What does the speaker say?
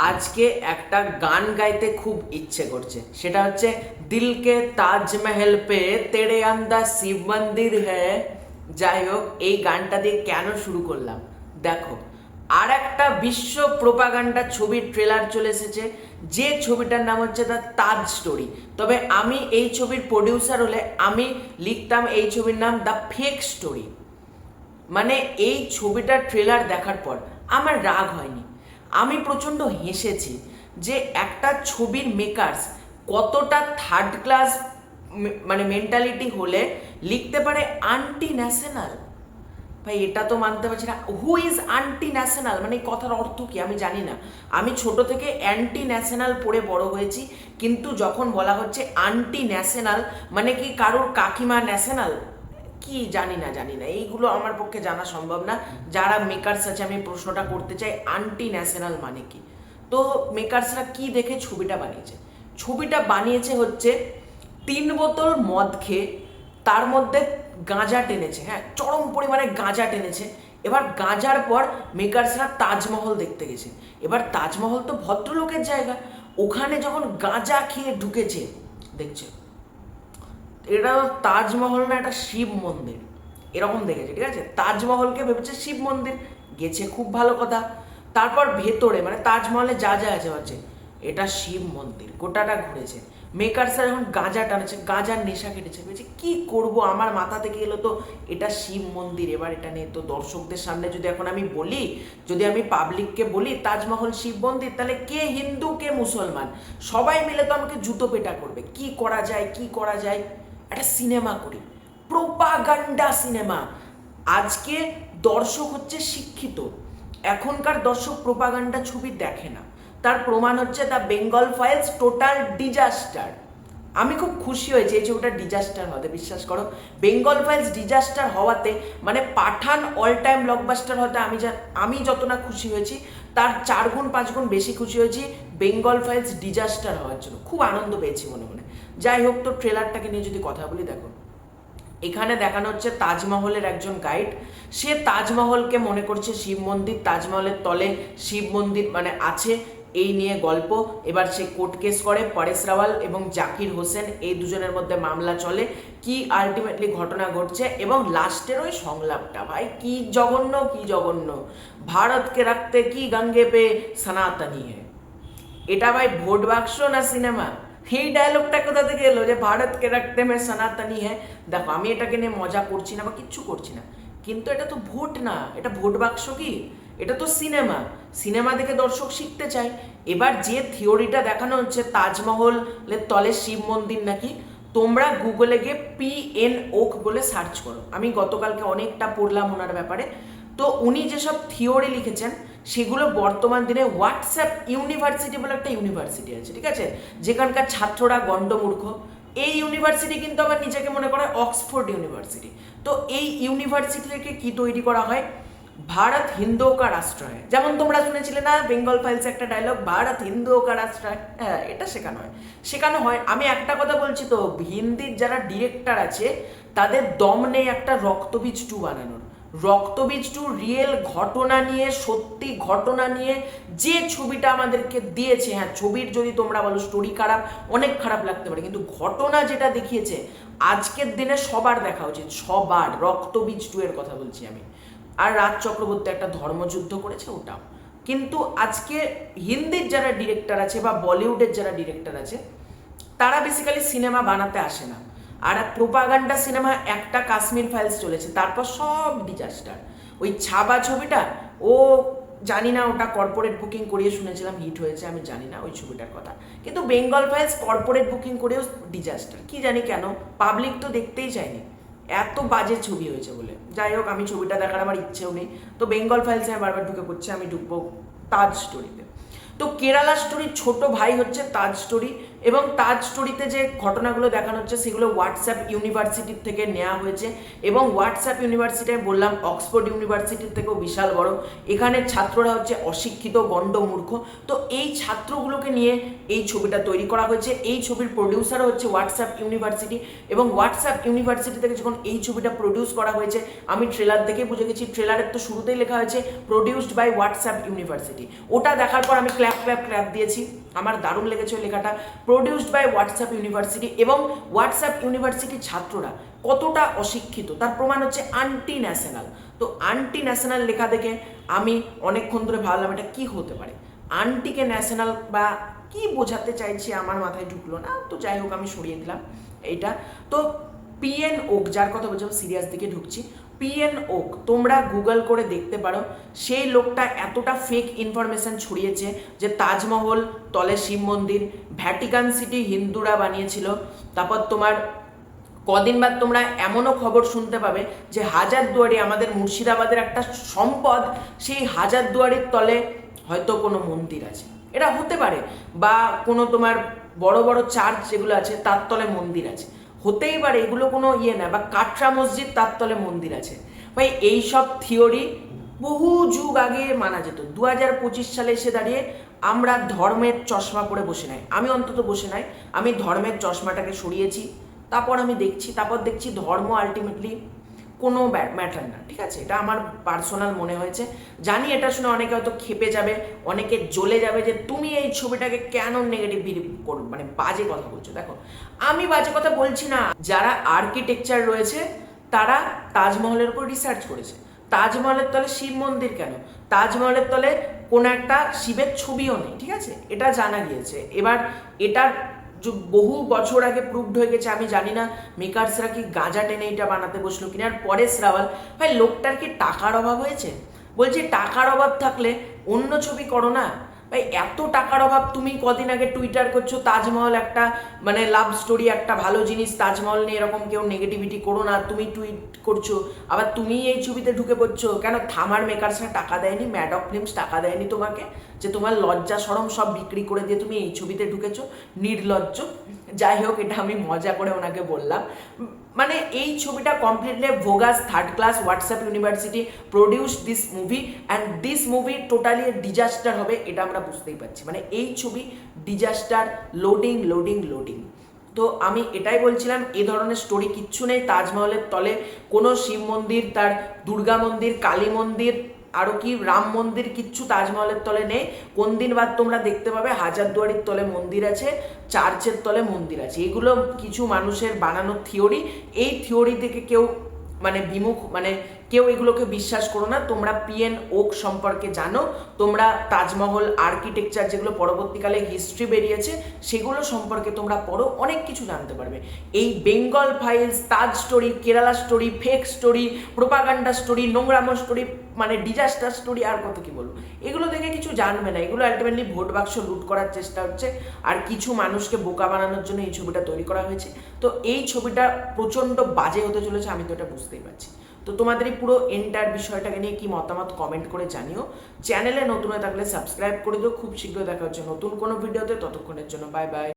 আজকে একটা গান গাইতে খুব ইচ্ছে করছে, সেটা হচ্ছে দিলকে তাজমহল পে তেরে আন্দা শিব মন্দির হ্যায়। যাই হোক, এই গানটা দিয়ে কেন শুরু করলাম দেখো, আর একটা বিশ্ব প্রোপাগান্ডা ছবির ট্রেলার চলে এসেছে, যে ছবিটার নাম হচ্ছে দ্য তাজ স্টোরি। তবে আমি এই ছবির প্রডিউসার হলে আমি লিখতাম এই ছবির নাম দ্য ফেক স্টোরি। মানে এই ছবিটার ট্রেলার দেখার পর আমার রাগ হয়নি, আমি প্রচণ্ড হেসেছি যে একটা ছবির মেকার্স কতটা থার্ড ক্লাস মানে মেন্টালিটি হলে লিখতে পারে আন্টি ন্যাশনাল। ভাই এটা তো মানতে পারছি না। হু ইজ আন্টি ন্যাশনাল, মানে এই কথার অর্থ কি আমি জানি না। আমি ছোট থেকে অ্যান্টি ন্যাশনাল পড়ে বড় হয়েছি, কিন্তু যখন বলা হচ্ছে আন্টি ন্যাশনাল মানে কি কারোর কাকিমা ন্যাশনাল, কি জানি না এইগুলো আমার পক্ষে জানা সম্ভব না। যারা মেকার্স আছে আমি প্রশ্নটা করতে চাই, আন্টি ন্যাশনাল মানে কি? তো মেকার্সরা কি দেখে ছবিটা বানিয়েছে? ছবিটা বানিয়েছে হচ্ছে 3 বোতল মদ খেয়ে তার মধ্যে গাঁজা টেনেছে, হ্যাঁ চরম পরিমাণে গাঁজা টেনেছে। এবার গাঁজার পর মেকার্সরা তাজমহল দেখতে গেছে। এবার তাজমহল তো ভদ্রলোকের জায়গা, ওখানে যখন গাঁজা খেয়ে ঢুকেছে দেখছে এটা তাজমহল না, এটা শিব মন্দির, এরকম দেখেছে। ঠিক আছে, তাজমহলকে ভেবেছে শিব মন্দির, গেছে খুব ভালো কথা। তারপর ভেতরে মানে তাজমহলে যা যা আছে হচ্ছে এটা শিব মন্দির, গোটাটা ঘুরেছে। মেকার্সরা যখন গাঁজা টানেছে, গাঁজার নেশা কেটেছে, ভেবেছে কি করব, আমার মাথা থেকে এলো তো এটা শিব মন্দির, এবার এটা নিয়ে তো দর্শকদের সামনে যদি এখন আমি বলি, যদি আমি পাবলিককে বলি তাজমহল শিব মন্দির, তাহলে কে হিন্দু কে মুসলমান সবাই মিলে তো আমাকে জুতো পেটা করবে। কি করা যায়, কি করা যায়, একটা সিনেমা করি, প্রোপাগান্ডা সিনেমা। আজকে দর্শক হচ্ছে শিক্ষিত, এখনকার দর্শক প্রোপাগান্ডা ছবি দেখে না। তার প্রমাণ হচ্ছে the Bengal files total disaster. আমি খুব খুশি হয়েছি এই ছবিটা ডিজাস্টার হতে, বিশ্বাস করো। বেঙ্গল ফাইলস ডিজাস্টার হওয়াতে মানে পাঠান অল টাইম ব্লকবাস্টার হতে আমি যত না খুশি হয়েছি, তার 4 গুণ 5 গুণ বেশি খুশি হয়েছি বেঙ্গল ফাইলস ডিজাস্টার হওয়ার জন্য। খুব আনন্দ পেয়েছি মনে মনে। যাই হোক, তো ট্রেলারটাকে নিয়ে যদি কথা বলি, দেখো এখানে দেখানো হচ্ছে তাজমহলের একজন গাইড, সে তাজমহলকে মনে করছে শিব মন্দির, তাজমহলের তলে শিব মন্দির মানে আছে, এই নিয়ে গল্প। এবার সে কোর্ট কেস করে, পরেশ রাওয়াল এবং জাকির হোসেন এই দুজনের মধ্যে মামলা চলে, কি আলটিমেটলি ঘটনা ঘটছে এবং লাস্টের ওই সংলাপটা ভাই কি জঘন্য, কি জঘন্য। ভারতকে রাখতে কি গঙ্গে পে সনাতনী হে। এটা ভাই ভোট বাক্স না সিনেমা? এই ডায়লগটা কোথা থেকে এলো যে ভারতকে রাখতে মে সনাতনী হ্যাঁ? দেখো আমি এটাকে নিয়ে মজা করছি না বা কিচ্ছু করছি না, কিন্তু এটা তো ভোট না, এটা ভোট বাক্স কি, এটা তো সিনেমা। সিনেমা দেখে দর্শক শিখতে চায়। এবার যে থিওরিটা দেখানো হচ্ছে তাজমহলের তলে শিব মন্দির নাকি, তোমরা গুগলে গিয়ে PN ওক বলে সার্চ করো। আমি গতকালকে অনেকটা পড়লাম ওনার ব্যাপারে। তো উনি যেসব থিওরি লিখেছেন সেগুলো বর্তমান দিনে হোয়াটসঅ্যাপ ইউনিভার্সিটি বলে একটা ইউনিভার্সিটি আছে, ঠিক আছে, যেখানকার ছাত্ররা গণ্ডমূর্খ। এই ইউনিভার্সিটি কিন্তু আবার নিজেকে মনে করে অক্সফোর্ড ইউনিভার্সিটি। তো এই ইউনিভার্সিটি থেকে কি তৈরি করা হয়, ভারত হিন্দুও কা রাষ্ট্র হয়। যেমন তোমরা শুনেছিলে না বেঙ্গল ফাইলস একটা ডায়লগ, ভারত হিন্দুও কা রাষ্ট্র হয়, হ্যাঁ এটা শেখানো হয়। আমি একটা কথা বলছি, তো হিন্দির যারা ডিরেক্টর আছে তাদের দম নেই একটা রক্তবীজ 2 বানানোর। রক্তবীজ 2 রিয়েল ঘটনা নিয়ে, সত্যি ঘটনা নিয়ে যে ছবিটা আমাদেরকে দিয়েছে, হ্যাঁ ছবির যদি তোমরা বলো স্টোরি খারাপ, অনেক খারাপ লাগতে পারে, কিন্তু ঘটনা যেটা দেখিয়েছে আজকের দিনে সবার দেখা উচিত, সবার। রক্তবীজ 2 এর কথা বলছি আমি। আর রাজ চক্রবর্তী একটা ধর্মযুদ্ধ করেছে ওটাও। কিন্তু আজকে হিন্দির যারা ডিরেক্টর আছে বা বলিউডের যারা ডিরেক্টর আছে তারা বেসিক্যালি সিনেমা বানাতে আসে না। আর প্রোপাগান্ডা সিনেমা একটা কাশ্মীর ফাইলস চলেছে, তারপর সব ডিজাস্টার। ওই ছাবা ছবিটা ও জানি না, ওটা কর্পোরেট বুকিং করিয়ে শুনেছিলাম হিট হয়েছে, আমি জানি না ওই ছবিটার কথা। কিন্তু বেঙ্গল ফাইলস কর্পোরেট বুকিং করেও ডিজাস্টার, কি জানি কেন, পাবলিক তো দেখতেই চায়নি, এত বাজে ছবি হয়েছে বলে। যাই হোক, আমি ছবিটা দেখার আমার ইচ্ছেও নেই। তো বেঙ্গল ফাইলসে আমি বারবার ঢুকে পড়ছি, আমি ঢুকবো তাজ স্টোরিতে। তো কেরালা স্টোরির ছোট ভাই হচ্ছে তাজ স্টোরি। এবং তাজ স্টোরিতে যে ঘটনাগুলো দেখানো হচ্ছে সেগুলো হোয়াটসঅ্যাপ ইউনিভার্সিটির থেকে নেওয়া হয়েছে এবং হোয়াটসঅ্যাপ ইউনিভার্সিটি বললাম অক্সফোর্ড ইউনিভার্সিটির থেকেও বিশাল বড়। এখানে ছাত্ররা হচ্ছে অশিক্ষিত গণ্ডমূর্খ। তো এই ছাত্রগুলোকে নিয়ে এই ছবিটা তৈরি করা হয়েছে। এই ছবির প্রডিউসারও হচ্ছে হোয়াটসঅ্যাপ ইউনিভার্সিটি এবং হোয়াটসঅ্যাপ ইউনিভার্সিটি থেকে যখন এই ছবিটা প্রডিউস করা হয়েছে আমি ট্রেলার দেখে বুঝে গেছি। ট্রেলারের তো শুরুতেই লেখা হয়েছে প্রডিউসড বাই হোয়াটসঅ্যাপ ইউনিভার্সিটি। ওটা দেখার পর আমি ক্ল্যাপ দিয়েছি, আমার দারুণ লেগেছে লেখাটা, প্রডিউসড বাই হোয়াটসঅ্যাপ ইউনিভার্সিটি। এবং হোয়াটসঅ্যাপ ইউনিভার্সিটির ছাত্ররা কতটা অশিক্ষিত তার প্রমাণ হচ্ছে আন্টি ন্যাশনাল। তো আন্টি ন্যাশনাল লেখা দেখে আমি অনেকক্ষণ ধরে ভাবলাম এটা কি হতে পারে, আন্টিকে ন্যাশনাল বা কি বোঝাতে চাইছি আমার মাথায় ঢুকলো না। তো যাই হোক আমি সরিয়ে দিলাম এইটা। তো পিএন ওক, যার কথা বলছিলাম সিরিয়াস দিকে ঢুকছি, পিএন ওক তোমরা গুগল করে দেখতে পারো। সেই লোকটা এতটা ফেক ইনফরমেশন ছড়িয়েছে যে তাজমহল তলে শিব মন্দির, ভ্যাটিকান সিটি হিন্দুরা বানিয়েছিল। তারপর তোমার কদিন বাদ তোমরা এমনও খবর শুনতে পাবে যে হাজারদুয়ারি আমাদের মুর্শিদাবাদের একটা সম্পদ, সেই হাজারদুয়ারির তলে হয়তো কোনো মন্দির আছে, এটা হতে পারে। বা কোনো তোমার বড় বড় চার্চ যেগুলো আছে তার তলে মন্দির আছে, হতেই পারে, এগুলো কোনো ইয়ে না। বা কাটরা মসজিদ তার তলে মন্দির আছে। ভাই এইসব থিওরি বহু যুগ আগে মানা যেত। 2025 সালে এসে দাঁড়িয়ে আমরা ধর্মের চশমা পরে বসে নাই, আমি অন্তত বসে নাই, আমি ধর্মের চশমাটাকে সরিয়েছি। তারপর দেখছি ধর্ম আলটিমেটলি কোনো ম্যাটার না, ঠিক আছে? এটা আমার পার্সোনাল মনে হয়েছে। জানি এটা শুনে অনেকে হয়তো খেপে যাবে, অনেকে জ্বলে যাবে যে তুমি এই ছবিটাকে কেন নেগেটিভ মানে বাজে কথা বলছো। দেখো আমি বাজে কথা বলছি না, যারা আর্কিটেকচার রয়েছে তারা তাজমহলের উপর রিসার্চ করেছে। তাজমহলের তলে শিব মন্দির কেন? তাজমহলের তলে কোনো একটা শিবের ছবিও নেই, ঠিক আছে? এটা জানা গিয়েছে। এবার এটার বহু বছর আগে প্রুভড হয়ে গেছে। আমি জানি না মেকার্সরা কি গাঁজা টেনে এটা বানাতে বসলো কিনা। আর পরেশ রাওয়াল, ভাই লোকটার কি টাকার অভাব হয়েছে? বলছি টাকার অভাব থাকলে অন্য ছবি করো না ভাই। এত টাকার অভাব, তুমি কদিন আগে টুইটার করছো তাজমহল একটা মানে লাভ স্টোরি, একটা ভালো জিনিস, তাজমহল নিয়ে এরকম কেউ নেগেটিভিটি করো না, তুমি টুইট করছো। আবার তুমি এই ছবিতে ঢুকে পড়ছো কেন? থামার মেকার্সরা টাকা দেয়নি, ম্যাডক ফিল্মস টাকা দেয়নি তোমাকে, যে তোমার লজ্জা শরম সব বিক্রি করে দিয়ে তুমি এই ছবিতে ঢুকেছো? নির্লজ্জ। যাই হোক এটা আমি মজা করে ওনাকে বললাম। মানে এই ছবিটা completely bogus third class WhatsApp university produce this movie and this movie totally disaster হবে, এটা আমরা বুঝতেই পারছি। মানে এই ছবি ডিজাস্টার, লোডিং লোডিং লোডিং। তো আমি এটাই বলছিলাম, এ ধরনের স্টোরি কিচ্ছু নেই। তাজমহলের তলে কোনো শিব মন্দির, তার দুর্গা মন্দির, কালী মন্দির, আরও কি রাম মন্দির, কিচ্ছু তাজমহলের তলে নেই। কোন দিন বাদ তোমরা দেখতে পাবে হাজারদুয়ারির তলে মন্দির আছে, চার্চের তলে মন্দির আছে। এগুলো কিছু মানুষের বানানো থিওরি। এই থিওরি থেকে কেউ কেউ এগুলোকে বিশ্বাস করো না। তোমরা পিএন ওক সম্পর্কে জানো, তোমরা তাজমহল আর্কিটেকচার যেগুলো পরবর্তীকালে হিস্ট্রি বেরিয়েছে সেগুলো সম্পর্কে তোমরা পড়ো, অনেক কিছু জানতে পারবে। এই Bengal files, Taj story, Kerala story, fake story, propaganda story, নোংরামো স্টোরি, মানে ডিজাস্টার স্টোরি, আর কত কি বলবো, এগুলো দেখে কিছু জানবে না। এগুলো আলটিমেটলি ভোট বাক্স লুট করার চেষ্টা হচ্ছে আর কিছু মানুষকে বোকা বানানোর জন্য এই ছবিটা তৈরি করা হয়েছে। তো এই ছবিটা প্রচণ্ড বাজে হতে চলেছে, আমি তো এটা বুঝতেই পারছি। তো তোমাদের এই পুরো এন্টার বিষয়টাকে নিয়ে কি মতামত কমেন্ট করে জানিও। চ্যানেলে নতুন হয়ে থাকলে সাবস্ক্রাইব করে দিও। খুব শীঘ্রই দেখা হচ্ছে নতুন কোনো ভিডিওতে, ততক্ষণের জন্য বাই বাই।